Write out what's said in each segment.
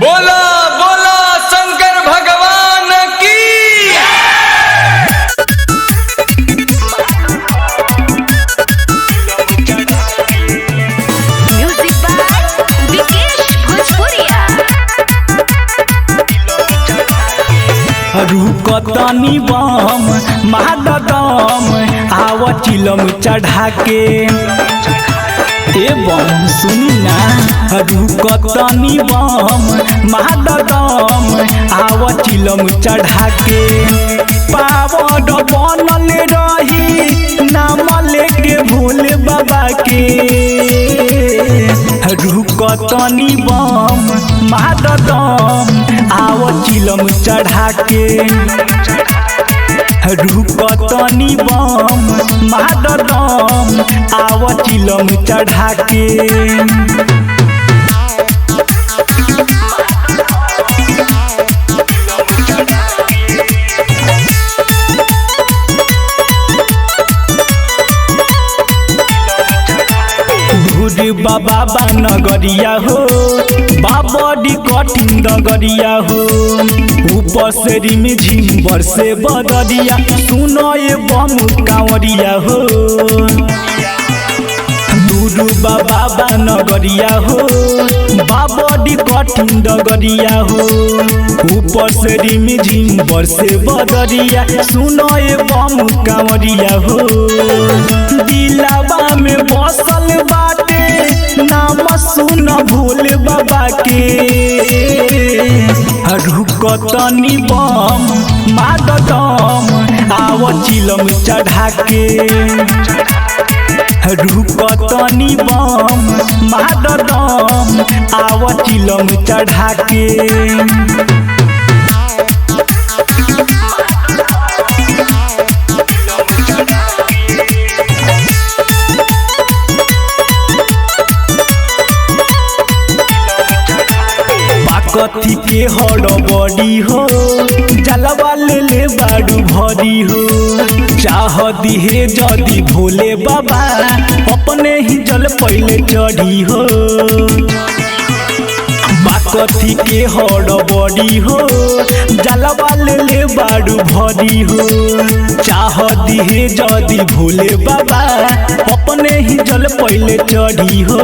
बोला बोला शंकर भगवान की। म्यूजिक बाय विकेश भोजपुरिया। रुकतनी बम महादम आव चिलम चढ़ा के ए बम सुनी ना। रुकतनी बम महादम आव चिलम चढ़ा के पावड बनल रही नाम लेके भूल बाबा के। रुकतनी बम महादम आव चिलम चढ़ा के। रुकतनी बम महादम आव चिलम चढ़ा के। बाबा नगरिया हो बाबडी कठिन डगरिया हो ऊपर से रिमझिम बरसे बदरिया सुनो ये बम कांवरिया हो। दूर बाबा नगरिया हो बाबडी कठिन डगरिया हो ऊपर से रिमझिम बरसे बदरिया सुनो ये बम कांवरिया हो। दिलावा में बसल बाटे नाम सुन भूल बाबा के। रुकतनी बम मादम आव चिलम चढ़ा के। रुकतनी बम मादम आव चिलम चढ़ा के। कथी के हड़बड़ी हो जलवा ले बाड़ू भरी हो चाह दिहे जदी भोले बाबा अपने ही जल पहले चढ़ी हो। कथी के हड़बड़ी हो जलवा ले बाड़ू भरी हो चाह दिहे जदी भोले बाबा अपने ही जल पहले चढ़ी हो।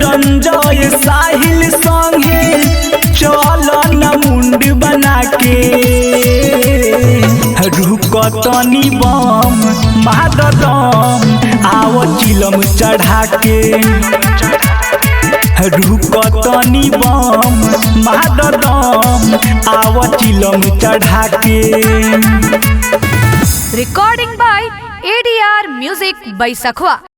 रंजय साहिल संगे चल न मुंड बना के। रुकतनी बम महादम आव चिलम चढ़ा के। रुकतनी बम महादम आव चिलम चढ़ा के। Recording by ADR music by सखवा।